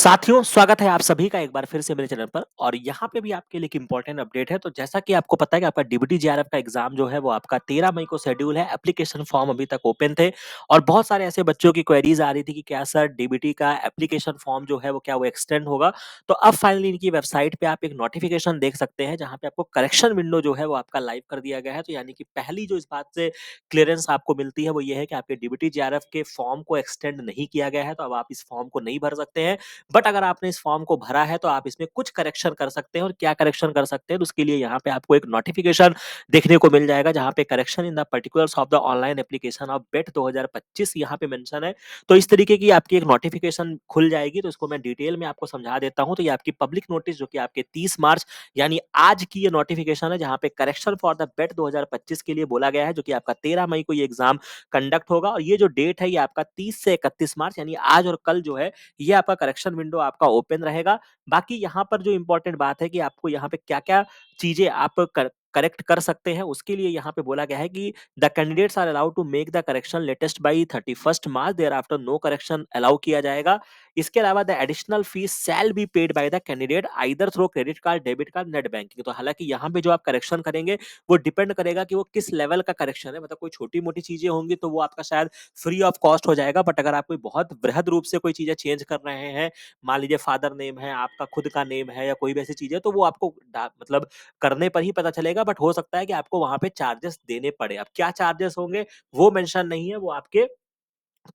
साथियों, स्वागत है आप सभी का एक बार फिर से मेरे चैनल पर और यहाँ पे भी आपके लिए एक इम्पोर्टेंट अपडेट है। तो जैसा कि आपको पता है कि आपका डीबीटी जेआरएफ का एग्ज़ाम जो है वो आपका 13 मई को शेड्यूल है। एप्लीकेशन फॉर्म अभी तक ओपन थे और बहुत सारे ऐसे बच्चों की क्वेरीज़ आ रही थी कि क्या सर डीबीटी का एप्लीकेशन फॉर्म जो है वो क्या वो एक्सटेंड होगा? तो अब फाइनली इनकी वेबसाइट पे आप एक नोटिफ़िकेशन देख सकते हैं जहाँ पे आपको करेक्शन विंडो जो है वो आपका लाइव कर दिया गया है। तो यानी कि पहली जो इस बात से क्लीयरेंस आपको मिलती है वो ये है कि आपके डीबीटी जेआरएफ के फॉर्म को एक्सटेंड नहीं किया गया है। तो अब आप इस फॉर्म को नहीं भर सकते हैं। बट अगर आपने इस फॉर्म को भरा है तो आप इसमें कुछ करेक्शन कर सकते हैं और क्या करेक्शन कर सकते हैं तो उसके लिए यहाँ पे आपको एक नोटिफिकेशन देखने को मिल जाएगा जहाँ पे correction in the particulars of the online application of BET 2025 यहाँ पे मेंशन है। तो इस तरीके की आपकी एक नोटिफिकेशन खुल जाएगी। तो इसको मैं डिटेल में आपको समझा देता हूँ। तो ये आपकी पब्लिक नोटिस जो कि आपके 30 मार्च यानी आज की ये नोटिफिकेशन है जहाँ पे करेक्शन फॉर द बेट 2025 के लिए बोला गया है जो कि आपका 13 मई को ये एग्जाम कंडक्ट होगा और ये जो डेट है ये आपका 30 से 31 मार्च यानी आज और कल जो है ये आपका करेक्शन विंडो आपका ओपन रहेगा। बाकी यहाँ पर जो इम्पोर्टेंट बात है कि आपको यहाँ पे क्या-क्या चीज़ें आप करेक्ट कर सकते हैं, उसके लिए यहाँ पे बोला गया है कि the candidates are allowed to make the correction latest by 31st March thereafter no correction allow किया जाएगा। इसके अलावा the additional fees shall be paid by the candidate either through credit card, debit card, net banking. तो हालाँकि यहाँ पे जो आप करेक्शन करेंगे, वो डिपेंड करेगा कि वो किस लेवल का करेक्शन है। मतलब कोई छोटी-मोटी चीज़ें होंगी तो वो आपका शायद फ्री ऑफ कॉस्ट हो जाएगा। बट अगर आप कोई बहुत वृहद रूप से कोई चीज़ें चेंज कर रहे हैं, मान लीजिए फादर नेम है, आपका खुद का नेम है या कोई भी ऐसी चीज़ है, तो वो आपको मतलब करने पर ही पता चलेगा। बट हो सकता है कि आपको वहाँ पे चार्जेस देने पड़े। अब क्या चार्जेस होंगे वो मेंशन नहीं है, वो आपके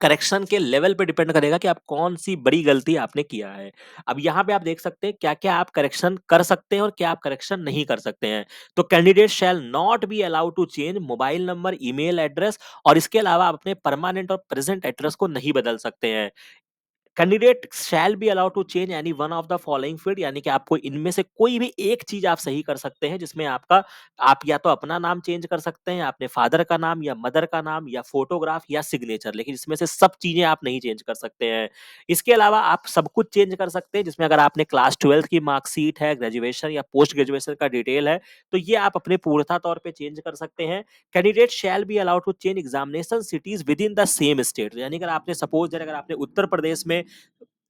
करेक्शन के लेवल पे डिपेंड करेगा कि आप कौन-सी बड़ी गलती आपने किया है। अब यहाँ पे आप देख सकते हैं क्या-क्या आप करेक्शन कर सकते हैं और क्या आप करेक्शन नहीं कर सकते हैं। तो candidate shall not be allowed to change mobile number, email address और इसके अलावा आप अपने परमानेंट और प्रेजेंट एड्रेस को नहीं बदल सकते हैं। Candidate shall be allowed to change any one of the following field यानी कि आपको इनमें से कोई भी एक चीज आप सही कर सकते हैं जिसमें आपका आप या तो अपना नाम चेंज कर सकते हैं, अपने फादर का नाम या मदर का नाम या फोटोग्राफ या सिग्नेचर, लेकिन इसमें से सब चीजें आप नहीं चेंज कर सकते हैं। इसके अलावा आप सब कुछ चेंज कर सकते हैं जिसमें अगर आपने क्लास 12 की मार्कशीट है, ग्रेजुएशन या पोस्ट ग्रेजुएशन का डिटेल है, तो ये आप अपने पूर्णता तौर पे चेंज कर सकते हैं। Candidate shall be allowed to change examination cities within the same state यानी अगर आपने सपोज दैट अगर आपने उत्तर प्रदेश में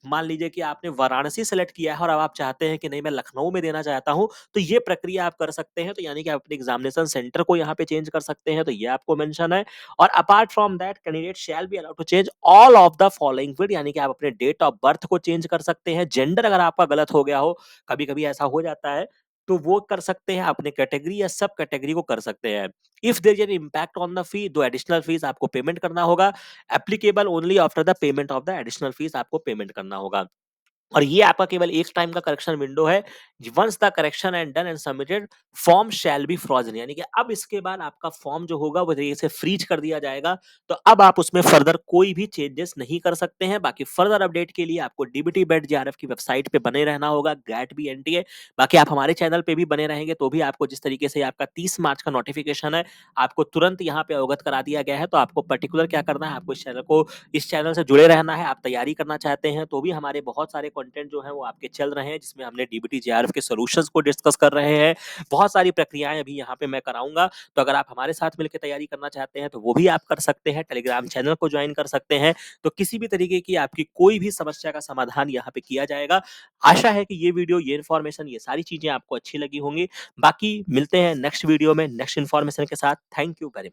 मान लीजिए कि आपने वाराणसी सेलेक्ट किया है और अब आप चाहते हैं कि नहीं मैं लखनऊ में देना चाहता हूँ, तो ये प्रक्रिया आप कर सकते हैं। तो यानी कि आप अपने एग्जामिनेशन सेंटर को यहाँ पे चेंज कर सकते हैं, तो ये आपको मेंशन है। और apart from that candidate shall be allowed to change all of the following field यानी कि आप अपने डेट ऑफ बर्थ को चेंज कर सकते हैं, जेंडर अगर आपका गलत हो गया हो, कभी-कभी ऐसा हो जाता है, तो वो कर सकते हैं, अपने कैटेगरी या सब कैटेगरी को कर सकते हैं। If there is an impact on the fee, though additional fees आपको पेमेंट करना होगा। Applicable only after the payment of the additional fees आपको पेमेंट करना होगा। और ये आपका केवल एक टाइम का करेक्शन विंडो है। Once the correction and done and submitted form shall be frozen यानी कि अब इसके बाद आपका फॉर्म जो होगा वो तरीके से फ्रीज कर दिया जाएगा। तो अब आप उसमें फर्दर कोई भी चेंजेस नहीं कर सकते हैं। बाकी फर्दर अपडेट के लिए आपको डीबीटी बेट जेआरएफ की वेबसाइट पे बने रहना होगा, गैट बी एनटीए। बाकी आप हमारे चैनल पे भी बने रहेंगे तो भी आपको जिस तरीके से आपका 30 मार्च का नोटिफिकेशन है, आपको तुरंत यहाँ पे अवगत करा दिया गया है। तो आपको पर्टिकुलर क्या करना है, आपको इस चैनल से जुड़े रहना है। आप तैयारी करना चाहते हैं तो भी हमारे बहुत सारे कंटेंट जो हैं वो आपके चल रहे हैं जिसमें हमने डीबीटी जेआरएफ के सॉल्यूशंस को डिस्कस कर रहे हैं। बहुत सारी प्रक्रियाएं अभी यहाँ पे मैं कराऊंगा। तो अगर आप हमारे साथ मिलकर तैयारी करना चाहते हैं तो वो भी आप कर सकते हैं, टेलीग्राम चैनल को ज्वाइन कर सकते हैं। तो किसी भी तरीके की आपकी कोई भी समस्या का समाधान यहाँ पे किया जाएगा। आशा है कि ये वीडियो, ये इन्फॉर्मेशन, ये सारी चीजें आपको अच्छी लगी होंगी। बाकी मिलते हैं नेक्स्ट वीडियो में नेक्स्ट इन्फॉर्मेशन के साथ। Thank you very